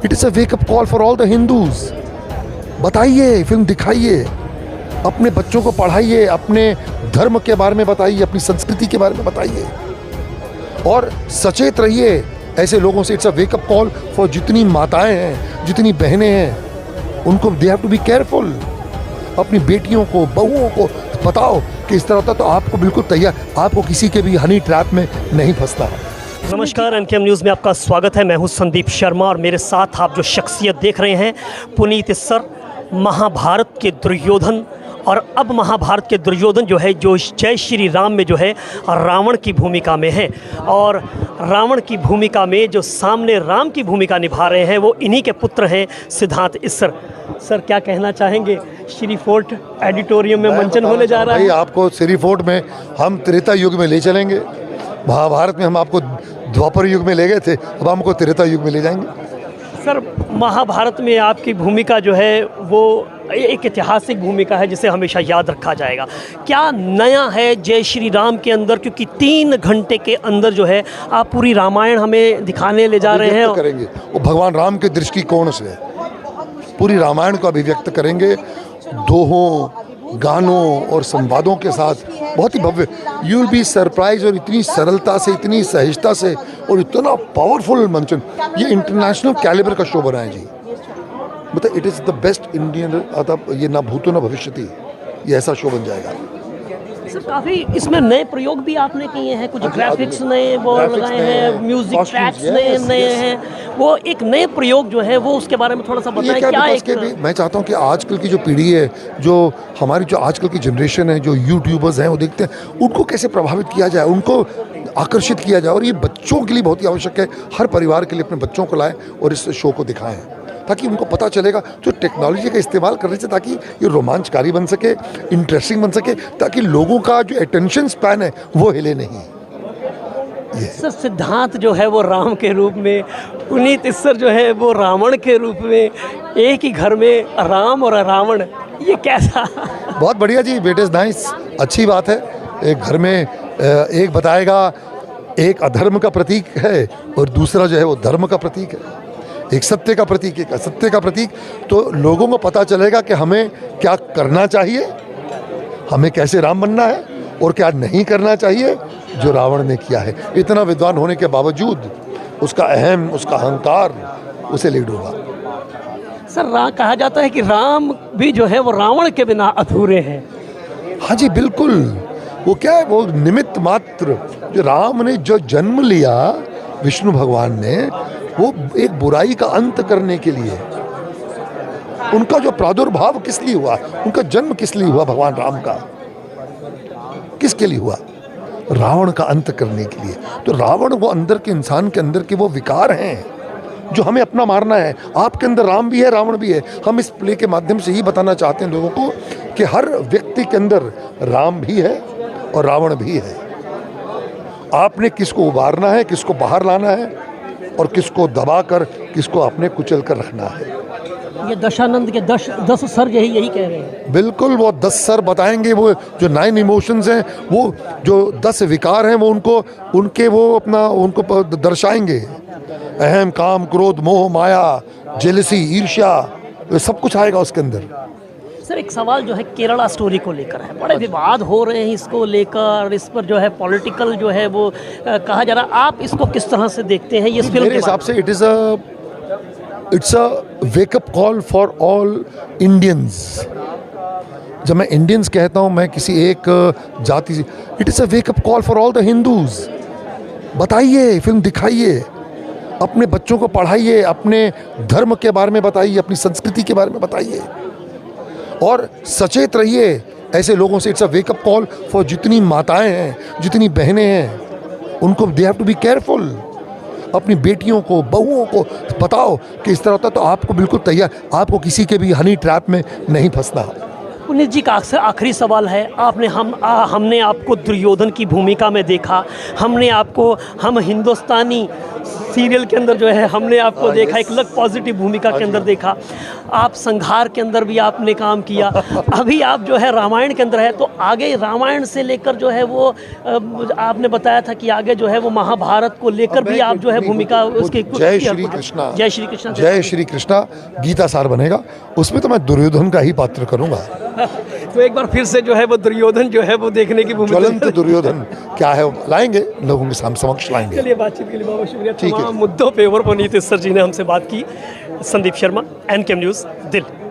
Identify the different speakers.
Speaker 1: It is a wake up call for all the Hindus. बताइए, film दिखाइए, अपने बच्चों को पढ़ाइए, अपने धर्म के बारे में बताइए, अपनी संस्कृति के बारे में बताइए और सचेत रहिए ऐसे लोगों से। It's a wake up call for जितनी माताएं हैं, जितनी बहनें हैं, उनको they have to be careful. अपनी बेटियों को, बहुओं को बताओ कि इस तरह होता तो आपको बिल्कुल तैयार, आपको किसी के भी हनी ट्रैप में नहीं फंसना है।
Speaker 2: नमस्कार, एनकेएम न्यूज़ में आपका स्वागत है। मैं हूं संदीप शर्मा और मेरे साथ आप जो शख्सियत देख रहे हैं, पुनीत इस्सर, महाभारत के दुर्योधन। और अब महाभारत के दुर्योधन जो है, जो जय श्री राम में जो है रावण की भूमिका में है। और रावण की भूमिका में जो सामने राम की भूमिका निभा रहे हैं वो इन्हीं के पुत्र हैं, सिद्धार्थ इस्सर। सर, क्या कहना चाहेंगे? श्री फोर्ट एडिटोरियम में मंचन होने जा रहा है।
Speaker 1: आपको श्री फोर्ट में हम त्रेता युग में ले चलेंगे। महाभारत में हम आपको द्वापर युग में ले गए थे, अब हमको त्रेता युग में ले जाएंगे।
Speaker 2: सर, महाभारत में आपकी भूमिका जो है वो एक ऐतिहासिक भूमिका है जिसे हमेशा याद रखा जाएगा। क्या नया है जय श्री राम के अंदर? क्योंकि 3 घंटे के अंदर जो है आप पूरी रामायण हमें दिखाने ले जा रहे हैं।
Speaker 1: करेंगे वो भगवान राम के दृष्टिकोण से पूरी रामायण को अभिव्यक्त करेंगे, दोहों, गानों और संवादों के साथ। बहुत ही भव्य, यू विल बी सरप्राइज। और इतनी सरलता से, इतनी सहजता से और इतना पावरफुल मंचन, ये इंटरनेशनल कैलिबर का शो बना है जी। मतलब it is the best Indian, ये ना भूतो ना भविष्यति, ये ऐसा शो बन जाएगा।
Speaker 2: सर, काफ़ी इसमें नए प्रयोग भी आपने किए हैं, कुछ ग्राफिक्स नए वो लगाए हैं, म्यूजिक ट्रैक्स नए हैं। वो एक नए प्रयोग जो है वो उसके बारे में थोड़ा सा बताएं। क्या
Speaker 1: मैं चाहता हूँ कि आजकल की जो पीढ़ी है, जो हमारी जो आजकल की जनरेशन है, जो यूट्यूबर्स हैं वो देखते हैं, उनको कैसे प्रभावित किया जाए, उनको आकर्षित किया जाए। और ये बच्चों के लिए बहुत ही आवश्यक है। हर परिवार के लिए अपने बच्चों को लाएं और इस शो को दिखाएं ताकि उनको पता चलेगा जो टेक्नोलॉजी का इस्तेमाल करने से, ताकि ये रोमांचकारी बन सके, इंटरेस्टिंग बन सके, ताकि लोगों का जो अटेंशन स्पैन है वो हिले नहीं।
Speaker 2: सर, सिद्धार्थ जो है वो राम के रूप में, पुनीत इस्सर जो है वो रावण के रूप में, एक ही घर में राम और रावण, ये कैसा?
Speaker 1: बहुत बढ़िया जी, बेटे नाइस, अच्छी बात है। एक घर में एक बताएगा एक अधर्म का प्रतीक है और दूसरा जो है वो धर्म का प्रतीक है। एक सत्य का प्रतीक, एक असत्य का प्रतीक। तो लोगों को पता चलेगा कि हमें क्या करना चाहिए, हमें कैसे राम बनना है और क्या नहीं करना चाहिए जो रावण ने किया है। इतना विद्वान होने के बावजूद उसका अहम, उसका अहंकार उसे लीड होगा।
Speaker 2: सर, कहा जाता है कि राम भी जो है वो रावण के बिना अधूरे हैं।
Speaker 1: हाँ जी, बिल्कुल। वो क्या है, वो निमित्त मात्र। जो राम ने जो जन्म लिया, विष्णु भगवान ने, वो एक बुराई का अंत करने के लिए। उनका जो प्रादुर्भाव किस लिए हुआ, उनका जन्म किस लिए हुआ, भगवान राम का किसके लिए हुआ? रावण का अंत करने के लिए। तो रावण वो अंदर के, इंसान के अंदर के वो विकार हैं जो हमें अपना मारना है। आपके अंदर राम भी है, रावण भी है। हम इस प्ले के माध्यम से ही बताना चाहते हैं लोगों को कि हर व्यक्ति के अंदर राम भी है और रावण भी है। आपने किसको उबारना है, किसको बाहर लाना है और किसको दबाकर, किसको अपने कुचल कर रखना है।
Speaker 2: ये दशानंद के 10 सर यही कह रहे हैं।
Speaker 1: बिल्कुल, वो 10 सर बताएंगे। वो जो 9 इमोशंस हैं, वो जो 10 विकार हैं, वो उनको दर्शाएंगे। अहम, काम, क्रोध, मोह, माया, जेलसी, ईर्ष्या, सब कुछ आएगा उसके अंदर।
Speaker 2: सर, एक सवाल जो है केरला स्टोरी को लेकर है, बड़े विवाद हो रहे हैं इसको लेकर। इस पर जो है पॉलिटिकल जो है वो कहा जा रहा है। आप इसको किस तरह से देखते हैं? ये फिल्म
Speaker 1: मेरे हिसाब से it's a wake up call for all Indians. जब मैं इंडियंस कहता हूँ, मैं किसी एक जाति से, it is a wake up call for all the Hindus. बताइए, फिल्म दिखाइए, अपने बच्चों को पढ़ाइए, अपने धर्म के बारे में बताइए, अपनी संस्कृति के बारे में बताइए और सचेत रहिए ऐसे लोगों से। It's a wake up call for जितनी माताएं हैं, जितनी बहनें हैं, उनको they have to be careful. अपनी बेटियों को, बहुओं को बताओ कि इस तरह होता तो आपको बिल्कुल तैयार, आपको किसी के भी हनी ट्रैप में नहीं फंसना।
Speaker 2: पुनीत जी का आखिरी सवाल है, हमने आपको दुर्योधन की भूमिका में देखा, हमने आपको हम हिंदुस्तानी सीरियल के अंदर जो है हमने आपको देखा, एक अलग पॉजिटिव भूमिका के अंदर देखा, आप संघार के अंदर भी आपने काम किया, अभी आप जो है रामायण के अंदर है, तो आगे रामायण से लेकर जो है वो आपने बताया था कि आगे जो है वो महाभारत को लेकर भी आप जो है भूमिका उसकी
Speaker 1: जय श्री कृष्णा,
Speaker 2: जय श्री कृष्णा,
Speaker 1: जय श्री कृष्णा गीता सार बनेगा, उसमें तो मैं दुर्योधन का ही पात्र करूंगा।
Speaker 2: तो एक बार फिर से जो है वो दुर्योधन जो है वो देखने की भूमिका,
Speaker 1: ज्वलंत दुर्योधन क्या है लाएंगे, लोगों के समक्ष लाएंगे।
Speaker 2: चलिए, बातचीत के लिए बहुत शुक्रिया।
Speaker 1: ठीक है।
Speaker 2: तमाम मुद्दों पे और पुनीत सर जी ने हमसे बात की। Sandeep Sharma, NKM news, Delhi.